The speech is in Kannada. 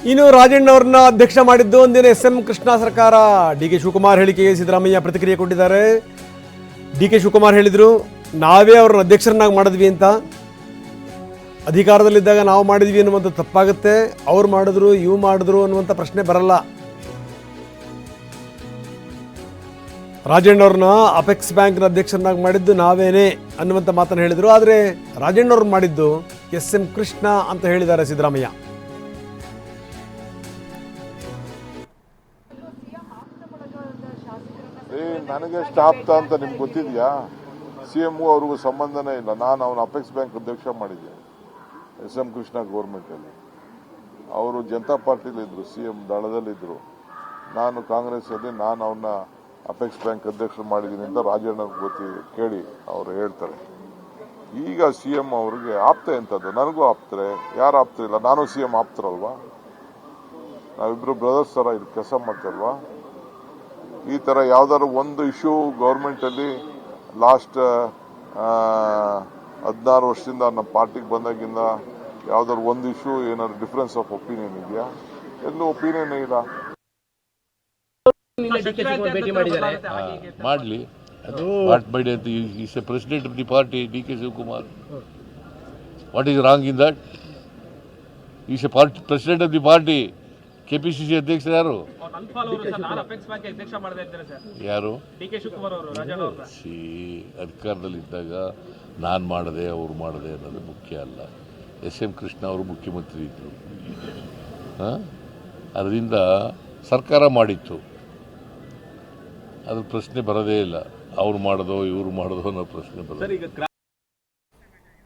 ಇನ್ನು ರಾಜಣ್ಣ ಅವ್ರನ್ನ ಅಧ್ಯಕ್ಷ ಮಾಡಿದ್ದು ಒಂದಿನ ಎಸ್.ಎಂ. ಕೃಷ್ಣ ಸರ್ಕಾರ. ಡಿ.ಕೆ. ಶಿವಕುಮಾರ್ ಹೇಳಿಕೆಗೆ ಸಿದ್ದರಾಮಯ್ಯ ಪ್ರತಿಕ್ರಿಯೆ ಕೊಟ್ಟಿದ್ದಾರೆ. ಡಿ.ಕೆ. ಶಿವಕುಮಾರ್ ಹೇಳಿದರು, ನಾವೇ ಅವ್ರನ್ನ ಅಧ್ಯಕ್ಷರನ್ನಾಗಿ ಮಾಡಿದ್ವಿ ಅಂತ. ಅಧಿಕಾರದಲ್ಲಿದ್ದಾಗ ನಾವು ಮಾಡಿದ್ವಿ ಅನ್ನುವಂಥ ತಪ್ಪಾಗುತ್ತೆ. ಅವ್ರು ಮಾಡಿದ್ರು ಇವು ಮಾಡಿದ್ರು ಅನ್ನುವಂಥ ಪ್ರಶ್ನೆ ಬರಲ್ಲ. ರಾಜಣ್ಣ ಅವ್ರನ್ನ ಅಪೆಕ್ಸ್ ಬ್ಯಾಂಕ್ನ ಅಧ್ಯಕ್ಷರನ್ನಾಗಿ ಮಾಡಿದ್ದು ನಾವೇನೇ ಅನ್ನುವಂಥ ಮಾತನ್ನು ಹೇಳಿದರು. ಆದರೆ ರಾಜಣ್ಣ ಅವ್ರನ್ನ ಮಾಡಿದ್ದು ಎಸ್.ಎಂ. ಕೃಷ್ಣ ಅಂತ ಹೇಳಿದ್ದಾರೆ ಸಿದ್ದರಾಮಯ್ಯ. ನನಗೆ ಸ್ಟಾಪ್ ಅಂತ ನಿಮ್ಗೆ ಗೊತ್ತಿದೆಯಾ? CM ಅವ್ರಿಗೂ ಸಂಬಂಧನೇ ಇಲ್ಲ. ನಾನು ಅವನ ಅಪೆಕ್ಸ್ ಬ್ಯಾಂಕ್ ಅಧ್ಯಕ್ಷ ಮಾಡಿದ್ದೆ ಎಸ್.ಎಂ. ಕೃಷ್ಣ ಗೌರ್ಮೆಂಟಲ್ಲಿ. ಅವರು ಜನತಾ ಪಾರ್ಟಿಲಿದ್ದರು, CM ದಳದಲ್ಲಿದ್ದರು. ನಾನು ಕಾಂಗ್ರೆಸ್ಸಲ್ಲಿ ನಾನು ಅವನ್ನ ಅಪೆಕ್ಸ್ ಬ್ಯಾಂಕ್ ಅಧ್ಯಕ್ಷ ಮಾಡಿದ್ದೀನಿ ಅಂತ ರಾಜಣ್ಣ ಕೇಳಿ ಅವರು ಹೇಳ್ತಾರೆ. ಈಗ CM ಅವ್ರಿಗೆ ಆಪ್ತೆ ಅಂತದ್ದು, ನನಗೂ ಆಪ್ತಾರೆ. ಯಾರು ಆಪ್ತರಿಲ್ಲ? ನಾನು CM ಆಪ್ತರಲ್ವಾ? ನಾವಿಬ್ರು ಬ್ರದರ್ಸ್ ಥರ ಇದು ಕೆಲಸ ಮಾಡ್ತಾರಲ್ವಾ? ಈ ಥರ ಯಾವ್ದಾದ್ರು ಒಂದು ಇಶ್ಯೂ ಗೌರ್ಮೆಂಟಲ್ಲಿ ಲಾಸ್ಟ್ 16 ವರ್ಷದಿಂದ ನಮ್ಮ ಪಾರ್ಟಿಗೆ ಬಂದಾಗಿಂದ ಯಾವ್ದಾದ್ರು ಒಂದು ಇಶ್ಯೂ ಏನಾದ್ರು ಡಿಫರೆನ್ಸ್ ಆಫ್ ಒಪಿನಿಯನ್ ಇದೆಯಾ? ಎಲ್ಲೂ ಒಪಿನಿಯನ್ ಇಲ್ಲ. ಮಾಡಲಿ, ಅದು ಮಾಡಬೇಡಿ ಅಂತ. Is a president of the party, D K. Shivakumar. What is wrong in that? Is a president of the party. KPCC ಅಧ್ಯಕ್ಷರು ಯಾರು? ಯಾರು? ಅಧಿಕಾರದಲ್ಲಿದ್ದಾಗ ನಾನು ಮಾಡದೆ ಅವ್ರು ಮಾಡದೆ ಅನ್ನೋದು ಮುಖ್ಯ ಅಲ್ಲ. ಎಸ್.ಎಂ. ಕೃಷ್ಣ ಅವರು ಮುಖ್ಯಮಂತ್ರಿ ಇದ್ದರು. ಅದರಿಂದ ಸರ್ಕಾರ ಮಾಡಿತ್ತು, ಅದ್ರ ಪ್ರಶ್ನೆ ಬರೋದೇ ಇಲ್ಲ. ಅವ್ರು ಮಾಡೋದೋ ಇವ್ರು ಮಾಡೋದೋ ಅನ್ನೋ ಪ್ರಶ್ನೆ ಬರೋದು.